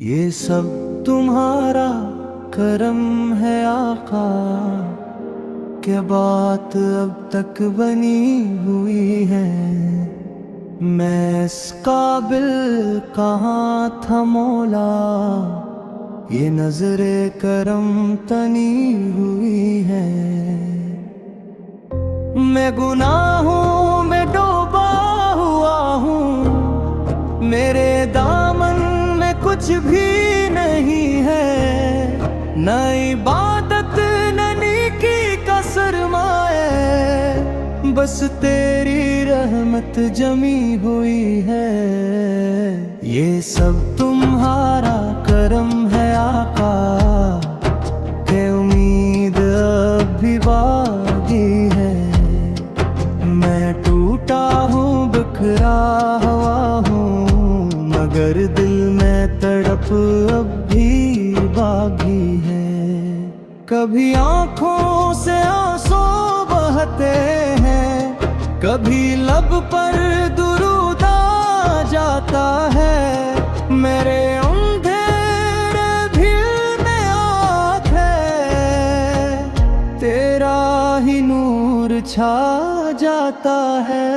ये सब तुम्हारा करम है आका, क्या बात अब तक बनी हुई है। मैं इस काबिल कहाँ था मौला, ये नजरे करम तनी हुई है। मैं गुनाहों में डूबा हुआ हूँ, मेरे दामन में कुछ भी नहीं है। न इबादत न नेकी का सरमाए, बस तेरी रहमत जमी हुई है। ये सब तुम्हारा करम है आका, के उम्मीद अब भी बाकी है। मैं टूटा हूँ बिखरा हुआ हूँ, मगर दिल में तड़प अब भी बाकी है। कभी आँखों से आंसू बहते हैं, कभी लब पर दुरूद आ जाता है। मेरे अंधेरे भी में आँख है, तेरा ही नूर छा जाता है।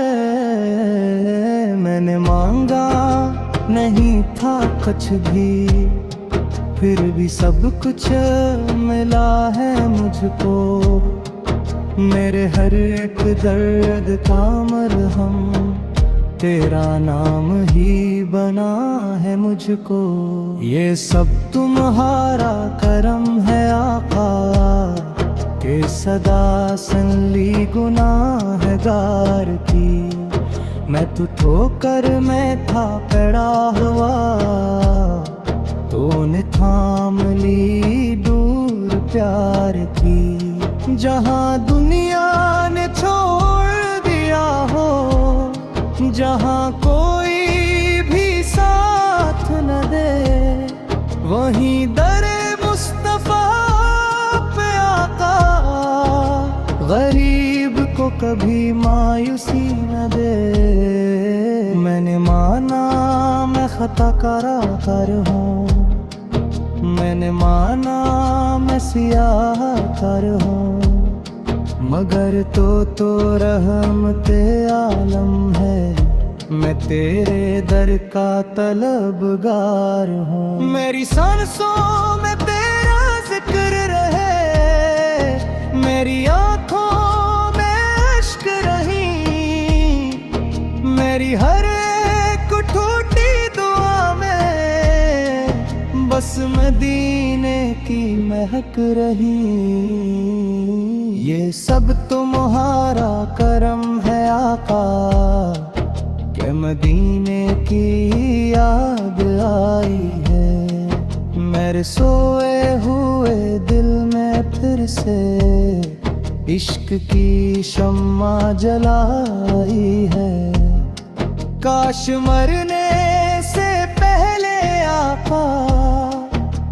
मैंने मांगा नहीं था कुछ भी, फिर भी सब कुछ मिला है मुझको। मेरे हर एक दर्द का मरहम तेरा नाम ही बना है मुझको। ये सब तुम्हारा करम है आका, के सदा सुन ली गुनाहगार की। मैं तो ठोकर में था पड़ा हुआ, तूने थाम ली दूर प्यार की। जहाँ दुनिया ने छोड़ दिया हो, जहाँ कोई भी साथ न दे, वहीं दरे मुस्तफा पे आका गरीब को कभी मायूसी न दे। मैंने माना मैं खता कर हूँ, मैंने माना मैं सियाह कर हूँ, मगर तो रहमते आलम है। मैं तेरे दर का तलबगार हूँ। मेरी सांसों में तेरा जिक्र रहे, मेरी आँखों में इश्क रही, मेरी हर एक टूटी दुआ में बस मदीने की महक रही। ये सब तुम्हारा करम है आका, के मदीने की याद आई है। मेरे सोए हुए दिल में फिर से इश्क की शम्मा जलाई है। काश मरने से पहले आका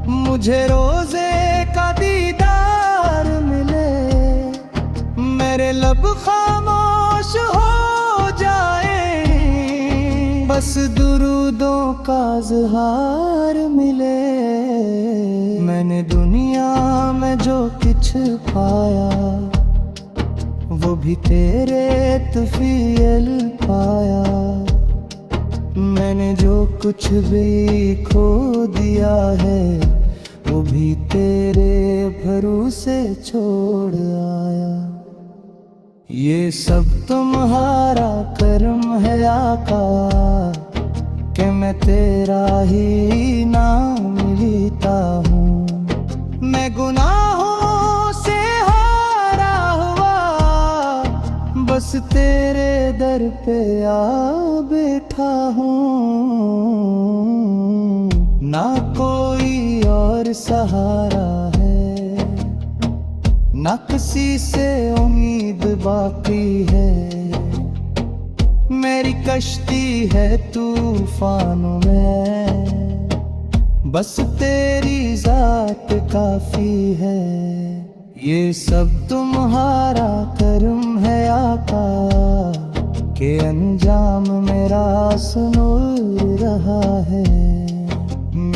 मुझे रोजे का दीदार मिले, मेरे लब खामोश हो जाए, बस दुरूदों का इज़हार मिले। मैंने दुनिया में जो कुछ पाया, वो भी तेरे तफ़ील पाया। मैंने जो कुछ भी खो दिया है, वो भी तेरे भरोसे छोड़ आया। ये सब तुम्हारा करम है आका, कि मैं तेरा ही नाम लेता हूँ। मैं गुनाहों से हारा हुआ, बस तेरे दर पे आ बैठा हूँ। ना कोई और सहारा है, ना किसी से उम्मीद बाकी है। मेरी कश्ती है तूफानों में, बस तेरी जात काफी है। ये सब तुम्हारा करम है आका, के अंजाम मेरा सुनो रहा है।